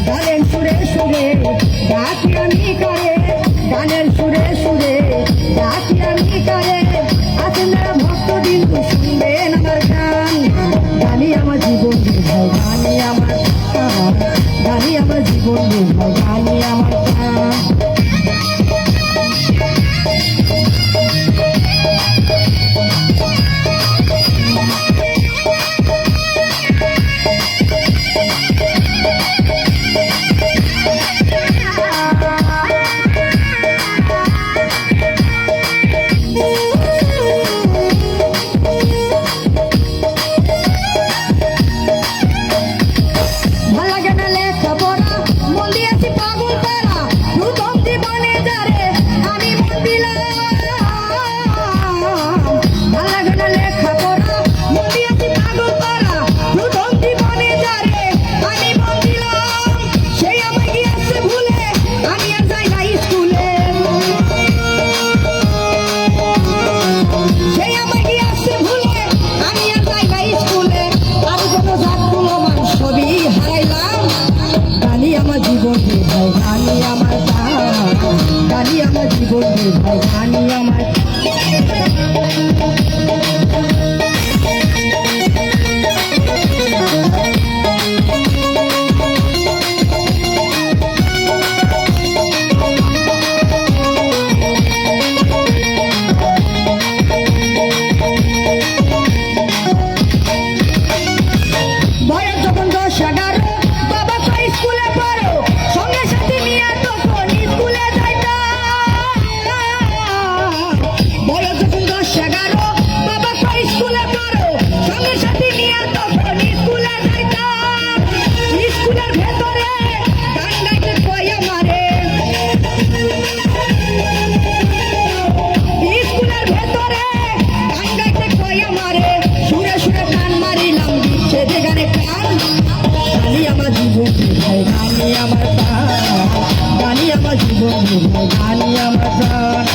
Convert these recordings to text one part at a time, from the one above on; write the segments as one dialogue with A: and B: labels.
A: গানের সুরে সুরে ডাকি আমি কারে, গানের সুরে সুরে ডাকি আমি কারে, আছেন যারা ভক্ত বিন্দু শুনবেন আমার গান। গানি আমার জীবন ভাই, গানি আমার গান, গানি আমার জীবন ভাই, গানি আমার গান। গানি আমার গান, গানি আমার জীবন ভাই, গানি আমার বয়স যখন 10-11 বাবা কই স্কুলে পড়ো, সঙ্গে সাথে নিয়ে তখন স্কুলে যাইতাম। বয়স যখন 10-11 বাবা কই স্কুলে পড়ো, সঙ্গে সাথে নিয়ে তখন স্কুলে যাইতাম। স্কুলের ভেতরে গান গাইতে কই আমারে, স্কুলের ভেতরে গান গাইতে কই আমারে, সুরে সুরে গান মারিলাম দিচ্ছে যে গানে গান। গানি আমার জীবন ভাই, গানি আমার গান, গানি আমার জীবন ভাই, গানি আমার গান।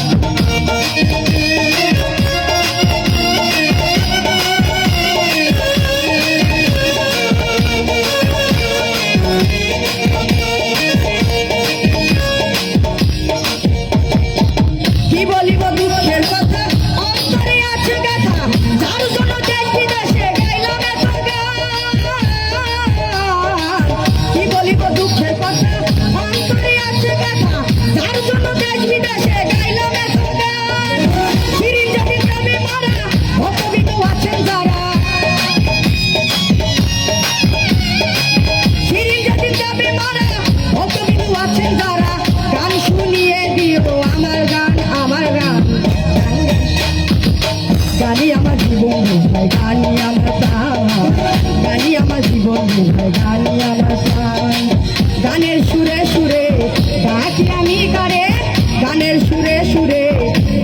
A: কি বলিব দুঃখের কথা, অন্তরে আছে ব্যথা, যার জন্য দেশ বিদেশে গাইলাম এত গান। কি বলিব দুঃখের কথা, অন্তরে আছে ব্যথা, যার জন্য দেশ বিদেশে গাইলাম এত গান। শিরিন যদি প্রেমে মারা ভক্তবিন্দু আছেন যারা, শিরিন যদি প্রেমে মারা ভক্তবিন্দু আছেন যারা, গান শুনিয়ে দিও আমার গান, আমার গান। গানি আমার জীবন ভাই, গানি আমার গান, গানি আমার জীবন ভাই, গানি আমার গান। গানের সুরে সুরে ডাকি আমি কারে, গানের সুরে সুরে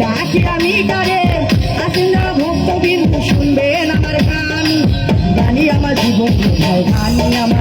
A: ডাকি আমি কারে, আছেন যারা ভক্ত বিন্দু শুনবেন আমার গান। গানি আমার জীবন ভাই, গানি আমার